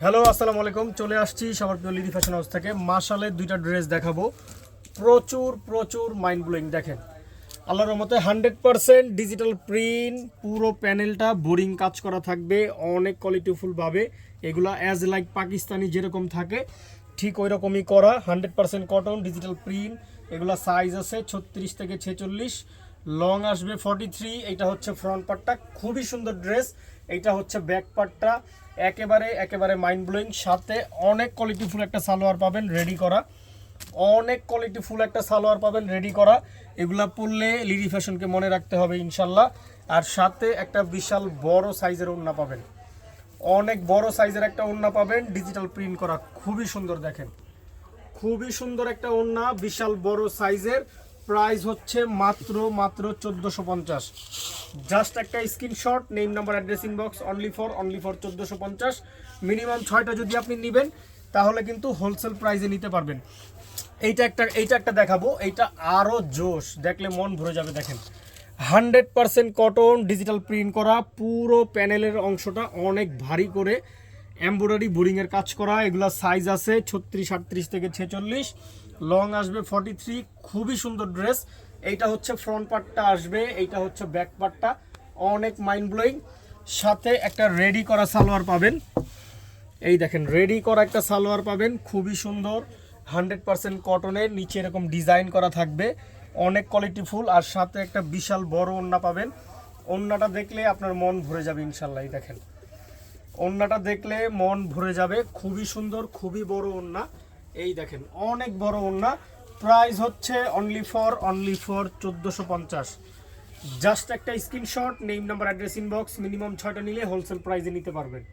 Hello আসসালামু আলাইকুম, চলে আসছি সবার প্রিয় লিডি ফ্যাশন হাউস থেকে। মাশালের দুইটা ড্রেস দেখাবো, প্রচুর প্রচুর মাইন্ড ব্লোয়িং। দেখেন আল্লাহর রহমতে 100% ডিজিটাল প্রিন্ট, পুরো প্যানেলটা বোরিং কাজ করা থাকবে, অনেক কোয়ালিটিফুলভাবে। এগুলা অ্যাজ লাইক পাকিস্তানি যেরকম থাকে ঠিক ওই রকমই করা, 100% কটন ডিজিটাল প্রিন্ট। এগুলা সাইজ আছে 36 থেকে 46, লং আসবে 43। এটা হচ্ছে ফ্রন্ট পার্টটা, খুবই সুন্দর ড্রেস। এইটা হচ্ছে ব্যাক পার্টটা, একেবারে একেবারে মাইন্ড ব্লোয়িং। সাথে অনেক কোয়ালিটিফুল একটা সালোয়ার পাবেন রেডি করা, অনেক কোয়ালিটিফুল একটা সালোয়ার পাবেন রেডি করা। এগুলা পরলে লিডি ফ্যাশনকে মনে রাখতে হবে ইনশাল্লাহ। আর সাথে একটা বিশাল বড় সাইজের ওড়না পাবেন, অনেক বড় সাইজের একটা ওড়না পাবেন, ডিজিটাল প্রিন্ট করা, খুবই সুন্দর। দেখেন খুবই সুন্দর একটা ওড়না, বিশাল বড় সাইজের। প্রাইস হচ্ছে মাত্র 1450। জাস্ট একটা screenshot, name number address inbox, only for 1450। Minimum 6টা যদি আপনি নেবেন তাহলে কিন্তু হোলসেল প্রাইসে নিতে পারবেন। এইটা একটা দেখাবো, এইটা আরও জোশ, দেখলে মন ভরে যাবে। দেখেন 100% কটন ডিজিটাল প্রিন্ট করা, পুরো প্যানেলের অংশটা অনেক ভারী করে এমব্রয়ডারি বোরিংয়ের কাজ করা। এগুলা সাইজ আছে 36, 38 থেকে 46, লং আসবে 43। খুবই সুন্দর ড্রেস। এইটা হচ্ছে ফ্রন্ট পার্টটা আসবে, এইটা হচ্ছে ব্যাক পার্টটা, অনেক মাইন্ড ব্লোয়িং। সাথে একটা রেডি করা সালোয়ার পাবেন। এই দেখেন রেডি করা একটা সালোয়ার পাবেন, খুবই সুন্দর, 100% কটনের, নিচে এরকম ডিজাইন করা থাকবে, অনেক কোয়ালিটিফুল। আর সাথে একটা বিশাল বড় ওড়না পাবেন। ওড়নাটা দেখলে আপনার মন ভরে যাবে ইনশাল্লাহ। এই দেখেন ওড়নাটা দেখলে মন ভরে যাবে, খুবই সুন্দর, খুবই বড় ওড়না। এই দেখেন অনেক বড় ওড়না। প্রাইস হচ্ছে অনলি ফর 1450। জাস্ট একটা screenshot, name number address inbox, minimum 6টা নিলে হোলসেল প্রাইসে নিতে পারবেন।